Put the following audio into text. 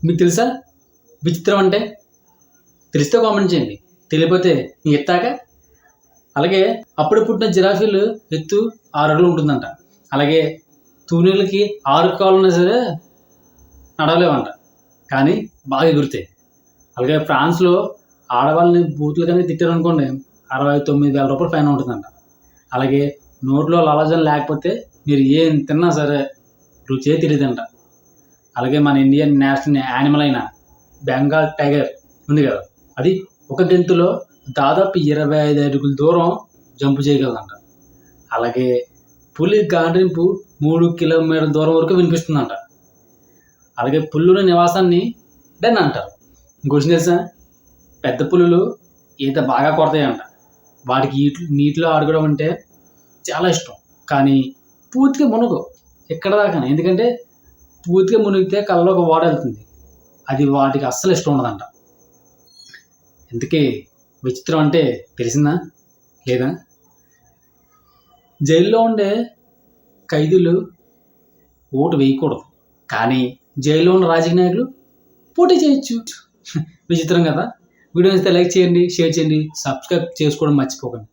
మీకు తెలుసా విచిత్రం అంటే? తెలిస్తే కామెంట్ చేయండి, తెలియకపోతే మీ ఎత్తాక. అలాగే అప్పుడు పుట్టిన జిరాఫీలు ఎత్తు 6 అడుగులు ఉంటుందంట. అలాగే తూనీలకి 6 కాళ్ళు ఉన్నా సరే నడవలేవంట, కానీ బాగా ఎగురుతాయి. అలాగే ఫ్రాన్స్లో ఆడవాళ్ళని బూతులు కానీ తిట్టారనుకోండి 69,000 రూపాయలు ఫైన్ ఉంటుందంట. అలాగే నోట్లో లాలాజలం లేకపోతే మీరు ఏం తిన్నా సరే రుచే తెలియదంట. అలాగే మన ఇండియన్ నేషనల్ యానిమల్ అయిన బెంగాల్ టైగర్ ఉంది కదా, అది ఒక గెంతులో దాదాపు 25 అడుగుల దూరం జంప్ చేయగలదంట. అలాగే పులి గాండ్రింపు 3 కిలోమీటర్ల దూరం వరకు వినిపిస్తుందంట. అలాగే పులుల నివాసాన్ని డెన్ అంటారు. ఇంకొచ్చి తెలుసా, పెద్ద పులులు ఈత బాగా కొడతాయంట. వాటికి నీటిలో ఆడుకోవడం అంటే చాలా ఇష్టం, కానీ పూర్తిగా మునగు ఎక్కడ దాకా. ఎందుకంటే పూర్తిగా మునిగితే కళ్ళలో ఒక వాడ వెళ్తుంది, అది వాటికి అస్సలు ఇష్టం ఉండదంట. ఇంతకీ విచిత్రం అంటే తెలిసిందా లేదా? జైల్లో ఉండే ఖైదీలు ఓటు వేయకూడదు, కానీ జైల్లో ఉన్న రాజకీయ నాయకులు పోటీ చేయొచ్చు. విచిత్రం కదా. వీడియో నచ్చితే లైక్ చేయండి, షేర్ చేయండి, సబ్స్క్రైబ్ చేసుకోవడం మర్చిపోకండి.